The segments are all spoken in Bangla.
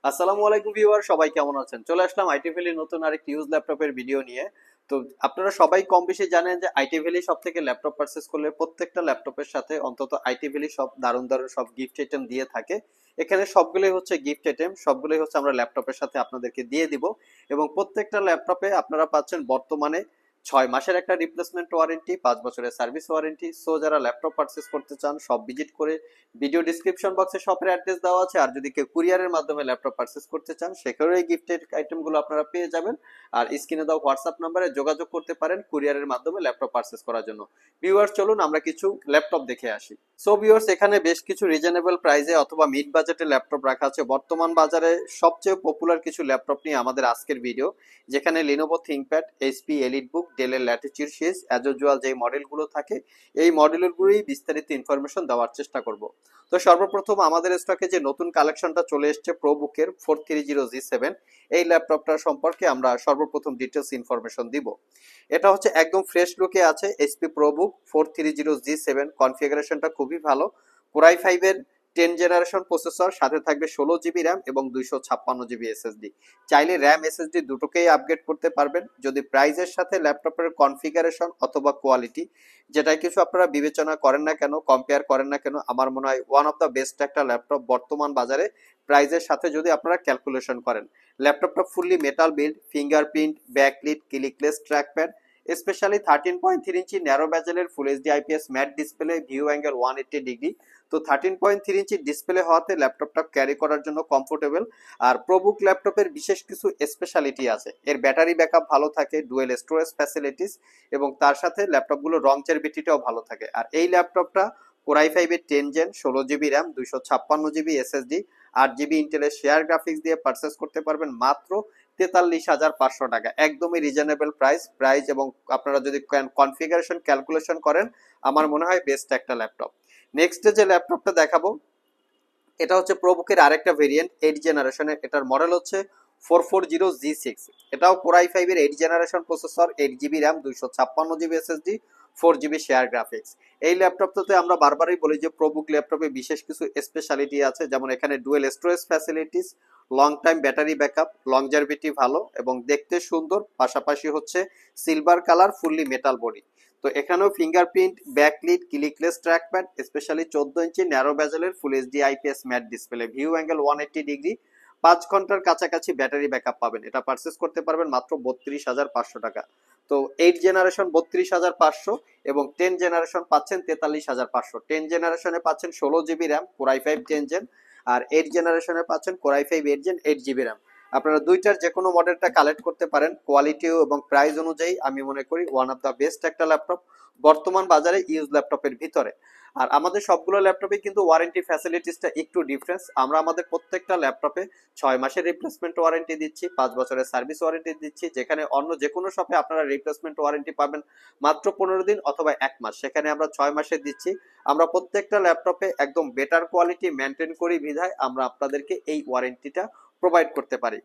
আসসালামু আলাইকুম ভিউয়ার, সবাই কেমন আছেন? চলে আসলাম আইটি ভ্যালি নতুন আরেকটি ইউজ ল্যাপটপের ভিডিও নিয়ে। তো আপনারা সবাই কম বেশি জানেন যে আইটি ভ্যালি সব থেকে ল্যাপটপ পারচেস করলে প্রত্যেকটা ল্যাপটপের সাথে অন্তত আইটি ভ্যালি সব দারুণ দারুণ সব গিফট আইটেম দিয়ে থাকে। এখানে সবগুলোই হচ্ছে গিফট আইটেম, সবগুলোই হচ্ছে আমরা ল্যাপটপের সাথে আপনাদেরকে দিয়ে দিব। এবং প্রত্যেকটা ল্যাপটপে আপনারা পাচ্ছেন বর্তমানে 6 মাসের একটা রিপ্লেসমেন্ট ওয়ারেন্টি, 5 বছরের সার্ভিস ওয়ারেন্টি। সো যারা ল্যাপটপ পারচেস করতে চান সব ভিজিট করে ভিডিও ডিসক্রিপশন বক্সে শপের অ্যাড্রেস দেওয়া আছে। আর যদি কেউ কুরিয়ারের মাধ্যমে ল্যাপটপ পারচেস করতে চান সেখানেও এই গিফটেড আইটেমগুলো আপনারা পেয়ে যাবেন। আর স্ক্রিনে দেওয়া হোয়াটসঅ্যাপ নাম্বারে যোগাযোগ করতে পারেন কুরিয়ারের মাধ্যমে ল্যাপটপ পারচেস করার জন্য। ভিউয়ার্স, চলুন আমরা কিছু ল্যাপটপ দেখে আসি। সো ভিউয়ার্স, এখানে বেশ কিছু রিজনেবল প্রাইসে অথবা মিড বাজেটের ল্যাপটপ রাখা আছে। বর্তমান বাজারে সবচেয়ে পপুলার কিছু ল্যাপটপ নিয়ে আমাদের আজকের ভিডিও, যেখানে লিনোভো থিংকপ্যাড, এইচপি এলিটবুক, ডেলের ল্যাটিচিউড সিরিজ অ্যাজ ইউজুয়াল যে মডেলগুলো থাকে এই মডেলগুলোই বিস্তারিত ইনফরমেশন দেওয়ার চেষ্টা করব। তো সর্বপ্রথম আমাদের স্টকে যে নতুন কালেকশনটা চলে এসেছে প্রোবুকের 430G7, এই ল্যাপটপটা সম্পর্কে আমরা সর্বপ্রথম ডিটেলস ইনফরমেশন দিব। এটা হচ্ছে একদম ফ্রেশ লুকে আছে এইচপি প্রোবুক 430G7। কনফিগারেশনটা খুবই ভালো। কোরাই 5 এর 10 জেনারেশন প্রসেসর, সাথে থাকবে 16 জিবি র্যাম এবং 256 জিবি এসএসডি। চাইলে র্যাম এসএসডি দুটোকেই আপগ্রেড করতে পারবেন। যদি প্রাইজের সাথে ল্যাপটপের কনফিগারেশন অথবা কোয়ালিটি যেটাই কিছু আপনারা বিবেচনা করেন না কেন, কম্পেয়ার করেন না কেন, আমার মনে হয় ওয়ান অফ দ্য বেস্ট একটা ল্যাপটপ বর্তমান বাজারে প্রাইজের সাথে যদি আপনারা ক্যালকুলেশন করেন। ল্যাপটপটা fully metal build, fingerprint, backlit, clickless trackpad, specially 13.3 inch narrow ব্যাজেলের full HD IPS matte display, view angle 180 degree. তো 13.3 ইঞ্চি ডিসপ্লে হওয়াতে ল্যাপটপটা ক্যারি করার জন্য কমফোর্টেবল। আর প্রোবুক ল্যাপটপের বিশেষ কিছু স্পেশালিটি আছে। এর ব্যাটারি ব্যাকআপ ভালো থাকে, ডুয়েল স্টোরেজ ফ্যাসিলিটিস, এবং তার সাথে ল্যাপটপগুলো রং চেরবিটিটাও ভালো থাকে। আর এই ল্যাপটপটা কোরাই 5 এর 10 gen, 16 GB RAM, 256 GB SSD, 8 GB ইন্টেলের শেয়ার গ্রাফিক্স দিয়ে পারচেস করতে পারবেন মাত্র 43,500 টাকা। একদমই রিজনেবল প্রাইস এবং আপনারা যদি কনফিগারেশন ক্যালকুলেশন করেন আমার মনে হয় বেস্ট একটা ল্যাপটপ। নেক্সট যে ল্যাপটপটা দেখাবো এটা হচ্ছে প্রোবুকের আরেকটা ভেরিয়েন্ট 8 জেনারেশনের। এটার মডেল হচ্ছে 440G6। এটাও কোরাই 5 এর 8 generation processor, 8 GB RAM, 256 GB SSD, 4 GB share graphics. এই ল্যাপটপটাতে আমরা বারবারই বলি যে প্রোবুক ল্যাপটপে বিশেষ কিছু স্পেশালিটি আছে, যেমন এখানে dual storage facilities, long time battery backup, longevity ভালো এবং দেখতে সুন্দর, পাশাপাশি হচ্ছে silver colour fully metal body. তো এখানেও fingerprint, backlit, clickless trackpad, specially 14 inch narrow ব্যাজেলের full HD IPS matte display, view angle 180 degree, 5 ঘন্টার কাছাকাছি ব্যাটারি ব্যাকআপ পাবেন। এটা পারচেস করতে পারবেন মাত্র 32,500 টাকা। তো 8 জেনারেশন 32,500 এবং 10 জেনারেশন পাচ্ছেন 43,500। 10 জেনারেশনে পাচ্ছেন 16 জিবি র্যাম, কোরাই 5 10 জেন। আর 8 জেনারেশনে পাচ্ছেন কোরাই 5 8 জেন, 8 জিবি র্যাম। আপনারা দুইটার যে কোনো মডেলটা কালেক্ট করতে পারেন। কোয়ালিটি এবং প্রাইস অনুযায়ী আমি মনে করি ওয়ান অফ দ্য বেস্ট একটা ল্যাপটপ বর্তমান বাজারে ইউজ ল্যাপটপের ভিতরে। আর আমাদের সবগুলো ল্যাপটপে কিন্তু ওয়ারেন্টি ফ্যাসিলিটিসটা একটু ডিফারেন্স। আমরা আমাদের প্রত্যেকটা ল্যাপটপে 6 মাসের রিপ্লেসমেন্ট ওয়ারেন্টি দিচ্ছি, 5 বছরের সার্ভিস ওয়ারেন্টি দিচ্ছি। যেখানে অন্য যে কোনো শপে আপনারা রিপ্লেসমেন্ট ওয়ারেন্টি পাবেন মাত্র 15 দিন অথবা 1 মাস, সেখানে আমরা 6 মাসের দিচ্ছি। আমরা প্রত্যেকটা ল্যাপটপে একদম বেটার কোয়ালিটি মেনটেন করি বিধায় আমরা আপনাদেরকে এই ওয়ারেন্টিটা প্রোভাইড করতে পারি।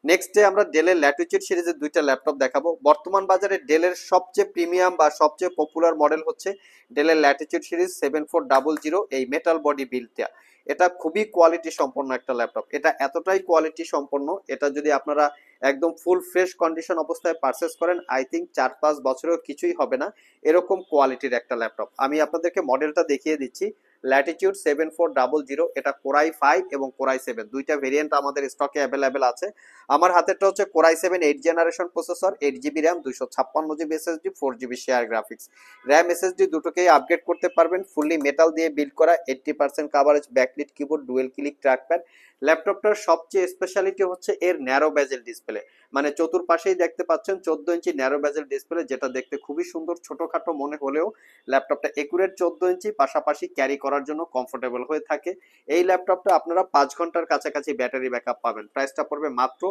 নেক্সট ডে আমরা ডেলের ল্যাটিচিউড সিরিজের দুইটা ল্যাপটপ দেখাবো। বর্তমান বাজারে ডেলের সবচেয়ে প্রিমিয়াম বা সবচেয়ে পপুলার মডেল হচ্ছে ডেলের ল্যাটিচিউড সিরিজ 7400। এই মেটাল বডি বিল্ডটা, এটা খুবই কোয়ালিটি সম্পন্ন একটা ল্যাপটপ। এটা এতটাই কোয়ালিটি সম্পন্ন, এটা যদি আপনারা একদম ফুল ফ্রেশ কন্ডিশন অবস্থায় পারচেস করেন আই থিঙ্ক 4-5 বছরেও কিছুই হবে না, এরকম কোয়ালিটির একটা ল্যাপটপ। আমি আপনাদেরকে মডেলটা দেখিয়ে দিচ্ছি। ল্যাটিচিউড 7400, এটা কোরাই 5 এবং কোরাই 7 দুইটা ভেরিয়েন্ট আমাদের স্টকে অ্যাভেলেবেল আছে। আমার হাতেরটা হচ্ছে Core i 7 8 generation processor, 8 GB RAM, 256 GB SSD, 4 GB share graphics. RAM SSD দুটোকেই আপগ্রেড করতে পারবেন। ফুললি মেটাল দিয়ে বিল্ড করা, 80% coverage, backlit keyboard, dual click trackpad. ল্যাপটপটার সবচেয়ে স্পেশালিটি হচ্ছে এর ন্যারো ব্যাজেল ডিসপ্লে। মানে চতুর্পাশেই দেখতে পাচ্ছেন 14 ইঞ্চি ন্যারো ব্যাজেল ডিসপ্লে, যেটা দেখতে খুবই সুন্দর। ছোটখাটো মনে হলেও ল্যাপটপটা একুরেট 14 ইঞ্চি, পাশাপাশি ক্যারি করার জন্য কমফোর্টেবল হয়ে থাকে। এই ল্যাপটপটা আপনারা 5 ঘন্টার কাছাকাছি ব্যাটারি ব্যাকআপ পাবেন। প্রাইসটা পড়বে মাত্র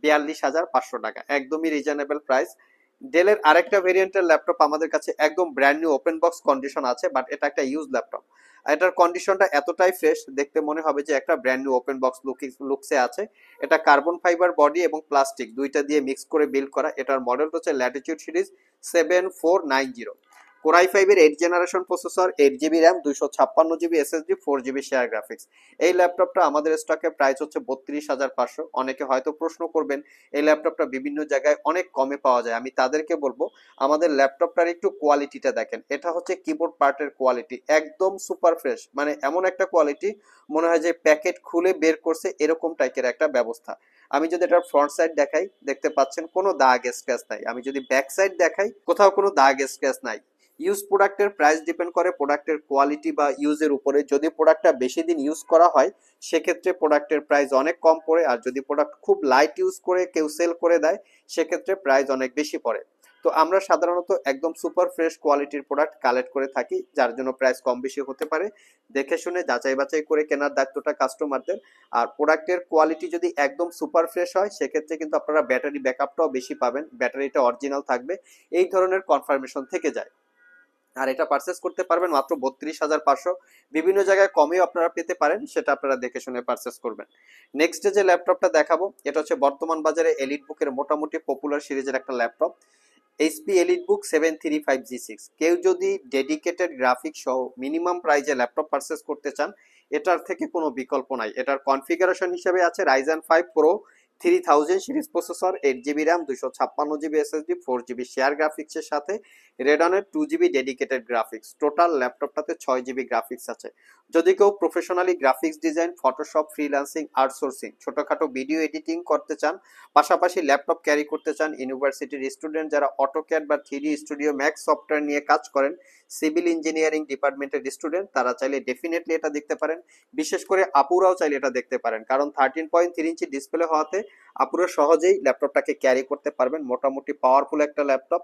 42,500 টাকা, একদমই রিজনেবল প্রাইস। ডেলের আরেকটা ভেরিয়েন্টের ল্যাপটপ আমাদের কাছে একদম brand new open box condition আছে, বাট এটা একটা ইউজ ল্যাপটপ। এটার কন্ডিশনটা এতটাই ফ্রেশ, দেখতে মনে হবে যে একটা ব্র্যান্ড নিউ ওপেন বক্স লুকসে আছে। এটা কার্বন ফাইবার বডি এবং প্লাস্টিক দুইটা দিয়ে মিক্স করে বিল্ড করা। এটার মডেল হচ্ছে ল্যাটিচিউড সিরিজ 7490। কোরাই 5 এর 8 generation processor, 8 GB RAM, 256 GB SSD, 4 GB share graphics. এই ল্যাপটপটা আমাদের স্টকে প্রাইস হচ্ছে 32,500। অনেকে হয়তো প্রশ্ন করবেন এই ল্যাপটপটা বিভিন্ন জায়গায় অনেক কমে পাওয়া যায়। আমি তাদেরকে বলবো আমাদের ল্যাপটপটার একটু কোয়ালিটিটা দেখেন। এটা হচ্ছে কিবোর্ড পার্টের কোয়ালিটি একদম সুপার ফ্রেশ, মানে এমন একটা কোয়ালিটি মনে হয় যে প্যাকেট খুলে বের করছে এরকম টাইপের একটা ব্যবস্থা। আমি যদি এটার ফ্রন্ট সাইড দেখাই, দেখতে পাচ্ছেন কোনো দাগ স্ক্র্যাচ নাই। আমি যদি ব্যাক সাইড দেখাই, কোথাও কোনো দাগ স্ক্র্যাচ নাই। ইউজ প্রোডাক্টের প্রাইস ডিপেন্ড করে প্রোডাক্টের কোয়ালিটি বা ইউজের উপরে। যদি প্রোডাক্টটা বেশি দিন ইউজ করা হয় সেক্ষেত্রে প্রোডাক্টের প্রাইস অনেক কম পড়ে, আর যদি প্রোডাক্ট খুব লাইট ইউজ করে কেউ সেল করে দেয় সেক্ষেত্রে প্রাইস অনেক বেশি পড়ে। তো আমরা সাধারণত একদম সুপার ফ্রেশ কোয়ালিটির প্রোডাক্ট কালেক্ট করে থাকি, যার জন্য প্রাইস কম বেশি হতে পারে। দেখে শুনে যাচাই বাছাই করে কেনার দায়িত্বটা কাস্টমারদের। আর প্রোডাক্টের কোয়ালিটি যদি একদম সুপার ফ্রেশ হয় সেক্ষেত্রে কিন্তু আপনারা ব্যাটারি ব্যাকআপটাও বেশি পাবেন, ব্যাটারিটা অরিজিনাল থাকবে, এই ধরনের কনফার্মেশন থেকে যায়। আর এটা পারচেস করতে পারবেন মাত্র 32,500। বিভিন্ন জায়গায় কমেও আপনারা পেতে পারেন, সেটা আপনারা দেখে শুনে পারচেস করবেন। নেক্সট যে ল্যাপটপটা দেখাবো এটা হচ্ছে বর্তমান বাজারে এলিট বুকের মোটামুটি পপুলার সিরিজের একটা ল্যাপটপ, এইচপি এলিট বুক 735G6। কেউ যদি ডেডিকেটেড গ্রাফিক্স সহ মিনিমাম প্রাইজে ল্যাপটপ পারচেস করতে চান এটার থেকে কোনো বিকল্প নাই। এটার কনফিগারেশন হিসেবে আছে Ryzen 5 Pro 3000 series processor, 8 GB RAM, 256 GB SSD, 4 GB share গ্রাফিক্সের সাথে রেডনের 2 জিবি ডেডিকেটেড গ্রাফিক্স। টোটাল ল্যাপটপটাতে 6 জিবি গ্রাফিক্স আছে। যদি কেউ professionally graphics design, Photoshop, freelancing, outsourcing, ছোটখাটো ভিডিও এডিটিং করতে চান, পাশাপাশি ল্যাপটপ ক্যারি করতে চান, ইউনিভার্সিটির স্টুডেন্ট যারা অটোক্যাড বা 3D স্টুডিও ম্যাক্স সফটওয়্যার নিয়ে কাজ করেন, সিভিল ইঞ্জিনিয়ারিং ডিপার্টমেন্টের স্টুডেন্ট, তারা চাইলে ডেফিনেটলি এটা দেখতে পারেন। বিশেষ করে আপুরাও চাইলে এটা দেখতে পারেন, কারণ 13.3 ইঞ্চি ডিসপ্লে হওয়াতে আপুরা সহজেই ল্যাপটপটাকে ক্যারি করতে পারবেন। মোটামুটি পাওয়ারফুল একটা ল্যাপটপ,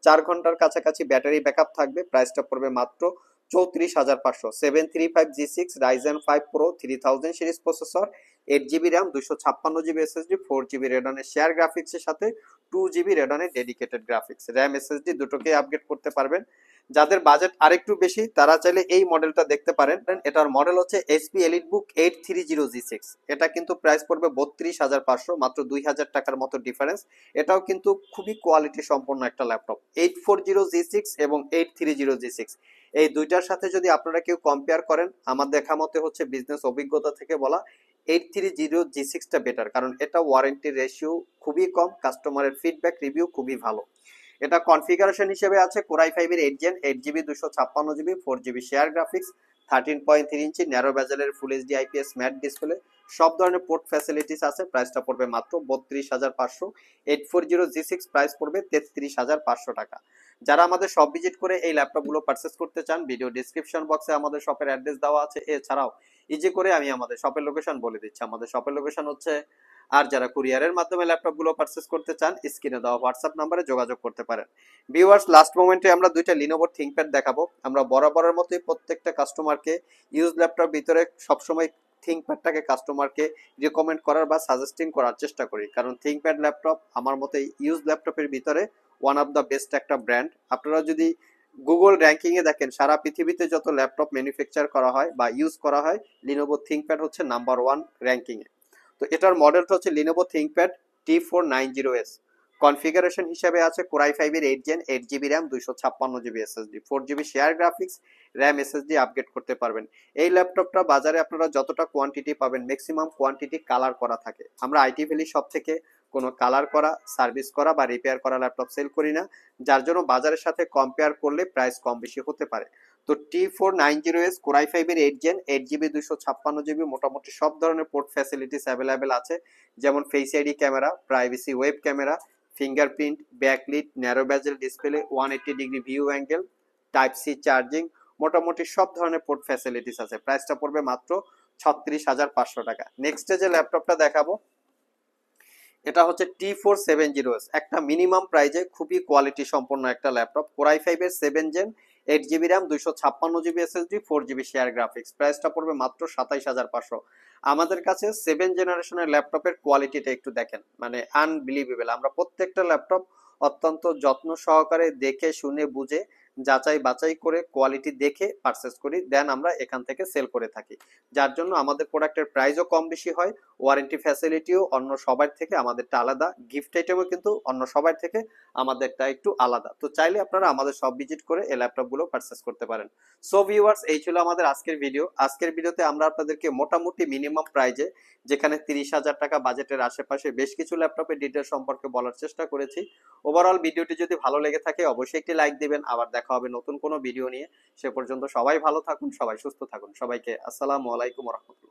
4 ঘন্টার কাছাকাছি ব্যাটারি ব্যাকআপ থাকবে। প্রাইসটা পড়বে মাত্র 34,500। 735G6 Ryzen 5 Pro 3000 series processor, 8 GB RAM, 256 GB SSD, 4 GB রেডনের শেয়ার গ্রাফিক্সের সাথে 2 জিবি রেডনের ডেডিকেটেড গ্রাফিক্স। র্যাম এসএসডি দুটোকেই আপগ্রেড করতে পারবেন। যাদের বাজেট আরেকটু বেশি তারা চাইলে এই মডেলটা দেখতে পারেন। এটার মডেল হচ্ছে এইচপি এলিট বুক 830G6। এটা কিন্তু প্রাইস পড়বে 32,500, মাত্র 2,000 টাকার মতো ডিফারেন্স। এটাও কিন্তু খুবই কোয়ালিটি সম্পন্ন একটা ল্যাপটপ। 840G6 এবং 830G6 এই দুইটার সাথে যদি আপনারা কেউ কম্পেয়ার করেন, আমার দেখা মতে হচ্ছে বিজনেস অভিজ্ঞতা থেকে বলা 830G6টা বেটার, কারণ এটা ওয়ারেন্টি রেশিও খুবই কম, কাস্টমারের ফিডব্যাক রিভিউ খুবই ভালো। এটা কনফিগারেশন হিসেবে আছে কোরাই 5 এর 8 gen, 8 GB, 256 GB, 4 GB share graphics, 13.3 inch narrow বেজেলের full HD IPS matte display, সব ধরনের পোর্ট ফ্যাসিলিটিস আছে। প্রাইসটা পড়বে মাত্র 32,500। 840G6 প্রাইস পড়বে 33,500 টাকা। যারা আমাদের শপ ভিজিট করে এই ল্যাপটপগুলো পারচেস করতে চান, ভিডিও ডিসক্রিপশন বক্সে আমাদের শপের অ্যাড্রেস দেওয়া আছে। এছাড়াও ইজি করে আমি আমাদের শপের লোকেশন বলে দিচ্ছি। আমাদের শপের লোকেশন হচ্ছে, আর যারা কুরিয়ারের মাধ্যমে ল্যাপটপগুলো পারচেস করতে চান স্ক্রিনে দেওয়া হোয়াটসঅ্যাপ নাম্বারে যোগাযোগ করতে পারেন। ভিউয়ার্স, লাস্ট মোমেন্টে আমরা দুইটা লিনোভো থিংকপ্যাড দেখাবো। আমরা বরাবরের মতোই প্রত্যেকটা কাস্টমারকে ইউজ ল্যাপটপ ভিতরে সবসময় থিংকপ্যাডটাকে কাস্টমারকে রিকমেন্ড করার বা সাজেস্টিং করার চেষ্টা করি, কারণ থিংকপ্যাড ল্যাপটপ আমার মতে ইউজ ল্যাপটপের ভিতরে ওয়ান অফ দ্য বেস্ট একটা ব্র্যান্ড। আপনারা যদি গুগল র্যাঙ্কিং এ দেখেন সারা পৃথিবীতে যত ল্যাপটপ ম্যানুফ্যাকচার করা হয় বা ইউজ করা হয়, লিনোভো থিংকপ্যাড হচ্ছে নাম্বার 1 র্যাঙ্কিং এ। তো এটার মডেলটা হচ্ছে লিনোভো থিংকপ্যাড T490S। কনফিগারেশন হিসেবে আছে কোরাই 5 এর 8 gen, 8 GB RAM, 256 GB SSD, 4 GB share graphics, RAM SSD upgrade করতে পারবেন। এই ল্যাপটপটা বাজারে আপনারা যতটা কোয়ান্টিটি পাবেন ম্যাক্সিমাম কোয়ান্টিটি কালার করা থাকে। আমরা আইটি ভ্যালি সব থেকে কোনো কালার করা, সার্ভিস করা বা রিপেয়ার করা ল্যাপটপ সেল করি না, যার জন্য বাজারের সাথে কম্পেয়ার করলে প্রাইস কম বেশি হতে পারে। তো T490S কোরাই 5 এর 8 জেন, 8 জিবি, 256 জিবি, মোটামুটি সব ধরনের পোর্ট ফ্যাসিলিটিস অ্যাভেলেবেল আছে, যেমন face ID camera, privacy web camera, fingerprint, backlit, narrow bezel display, 180 degree view angle, type C charging, মোটামুটি সব ধরনের পোর্ট ফ্যাসিলিটিস আছে। প্রাইসটা পড়বে মাত্র 36,500 টাকা। নেক্সট যে ল্যাপটপটা দেখাবো এটা হচ্ছে T470S, একটা মিনিমাম প্রাইজে খুবই কোয়ালিটি সম্পন্ন একটা ল্যাপটপ, কোরাই 5 এর 7 gen, 8 GB RAM, 256 GB SSD, 4 GB share graphics. প্রাইসটা পড়বে মাত্র 27,500। আমাদের কাছে 7 জেনারেশনের ল্যাপটপের কোয়ালিটিটা একটু দেখেন, মানে আনবিলিভেবল। আমরা প্রত্যেকটা ল্যাপটপ অত্যন্ত যত্ন সহকারে দেখে শুনে বুঝে যাচাই বাছাই করে কোয়ালিটি দেখে পারচেস করি, দেন আমরা এখান থেকে সেল করে থাকি। যার জন্য আমাদের প্রোডাক্টের প্রাইসও কম বেশি হয়, ওয়ারেন্টি ফ্যাসিলিটিও অন্য সবার থেকে আমাদেরটা আলাদা, গিফট আইটেমও কিন্তু অন্য সবার থেকে আমাদেরটা একটু আলাদা। তো চাইলে আপনারা আমাদের সব ভিজিট করে এই ল্যাপটপগুলো পারচেস করতে পারেন। সো ভিউয়ার্স, এই ছিল আমাদের আজকের ভিডিও। আজকের ভিডিওতে আমরা আপনাদেরকে মোটামুটি মিনিমাম প্রাইজে, যেখানে 30,000 টাকা বাজেটের আশেপাশে বেশ কিছু ল্যাপটপের ডিটেল সম্পর্কে বলার চেষ্টা করেছি। ওভারঅল ভিডিওটি যদি ভালো লেগে থাকে অবশ্যই একটি লাইক দিবেন। আবার দেখা হবে নতুন কোনো ভিডিও নিয়ে। সে পর্যন্ত সবাই ভালো থাকুন, সবাই সুস্থ থাকুন। সবাইকে আসসালামু আলাইকুম ওয়া রাহমাতুল্লাহ।